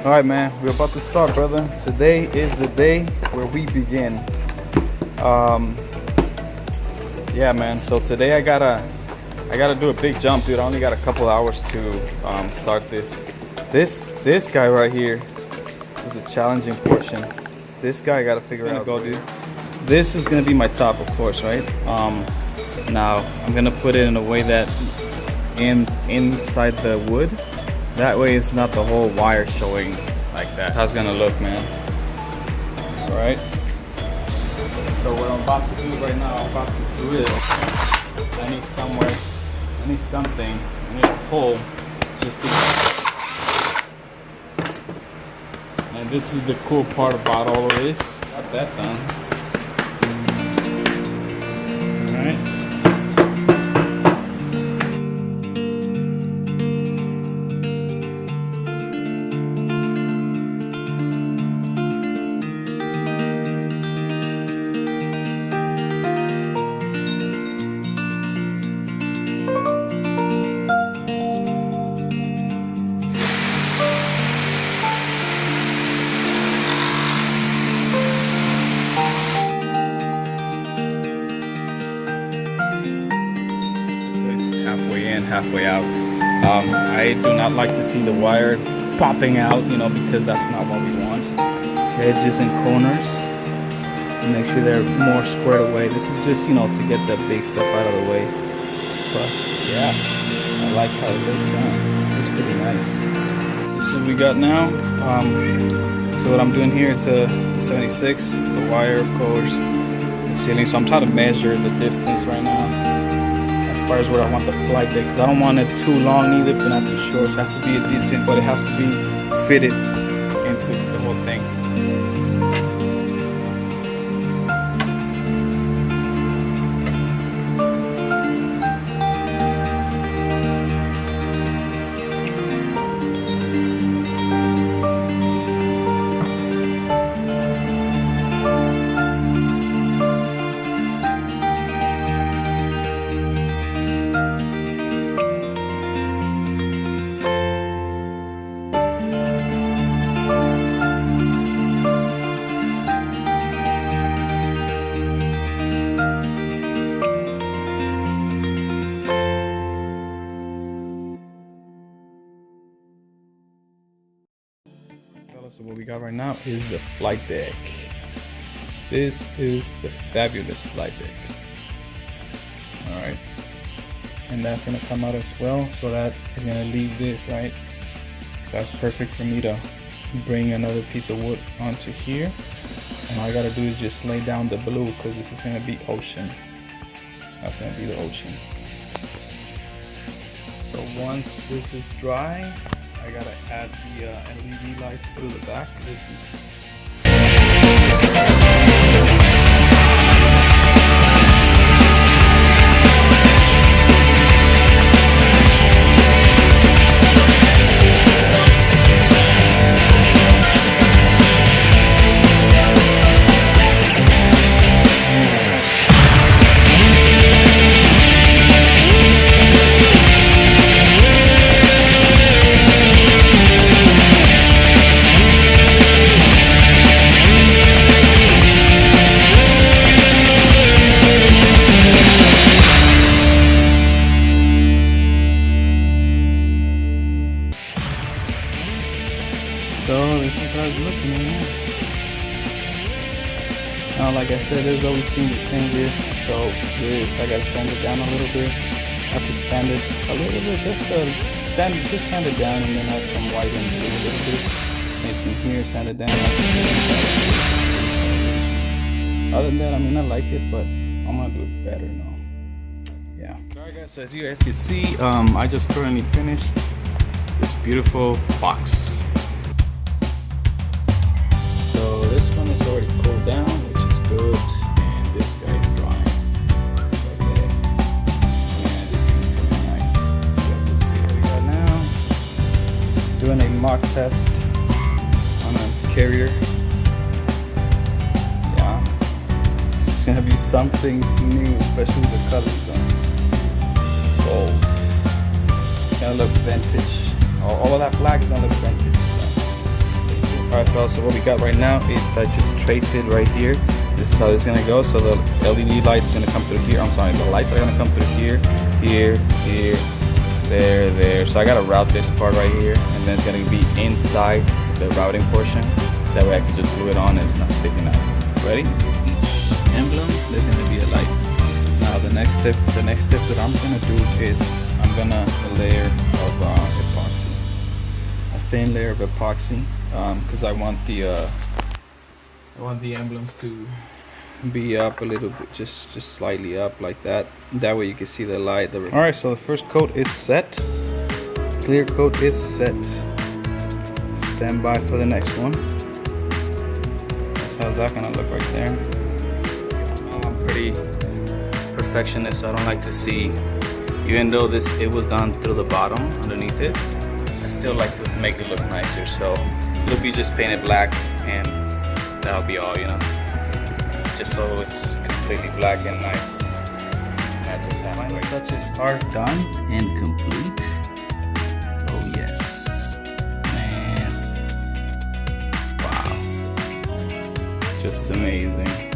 All right, man, we're about to start, brother. Today is the day where we begin. Yeah, man. So today I gotta do a big jump, dude. I only got a couple hours to start this. This guy right here. This is the challenging portion. This guy I gotta figure out. Go, dude. This is gonna be my top, of course, right? Now I'm gonna put it in a way that inside the wood. That way it's not the whole wire showing like that. How's it gonna look, man? Alright. So what I'm about to do right now, I'm about to drill. I need something. I need a hole just to. And this is the cool part about all of this. Got that done. Alright. Halfway out. I do not like to see the wire popping out, you know, because that's not what we want. Edges and corners, and make sure they're more squared away. This is just, you know, to get the big stuff out of the way. But yeah, I like how it looks. It's pretty nice. This is what we got now. So what I'm doing here, it's a 76. The wire, of course, the ceiling. So I'm trying to measure the distance right now, as far as where I want the flight deck, because I don't want it too long either, but not too short. So it has to be a decent, but it has to be fitted into the whole thing. So what we got right now is the flight deck. This is the fabulous flight deck. Alright. And that's gonna come out as well, so that is gonna leave this, right? So that's perfect for me to bring another piece of wood onto here. And all I gotta do is just lay down the blue, because this is gonna be ocean. That's gonna be the ocean. So once this is dry, I gotta add the LED lights through the back. This is how it's looking right now. Now, like I said, there's always things that changes. So this, I gotta sand it down a little bit. I have to sand it a little bit, just sand it down, and then add some white and blue a little bit. Same thing here, sand it down. Other than that, I mean, I like it, but I'm gonna do it better now. Yeah. Alright guys, so as you guys can see, I just currently finished this beautiful box. So this one is already cooled down, which is good, and this guy is drying. Okay. Yeah, this thing's coming nice. Let's see what we got now. Doing a mock test on a carrier. Yeah, this is gonna be something new, especially the colors done. Gold. It's gonna look vintage. All of that black is gonna look vintage. So Alright fellas, so what we got right now is I just trace it right here. This is how it's gonna go. So the LED light's gonna come through here. I'm sorry, the lights are gonna come through here, here, here, there. So I gotta route this part right here, and then it's gonna be inside the routing portion. That way I can just glue it on and it's not sticking out. Ready? Each emblem, there's gonna be a light. Now the next step that I'm gonna do is I'm gonna layer of epoxy, a thin layer of epoxy, because I want the emblems to be up a little bit, just slightly up like that. That way you can see the light. All right, so the first coat is set. Clear coat is set. Stand by for the next one. That's how's that gonna look right there. I'm pretty perfectionist, so I don't like to see, even though it was done through the bottom underneath it, I still like to make it look nicer. So it'll be just painted black, and that'll be all, you know, just so it's completely black and nice. That just happened. My touches are done and complete. Oh yes, man, wow, just amazing.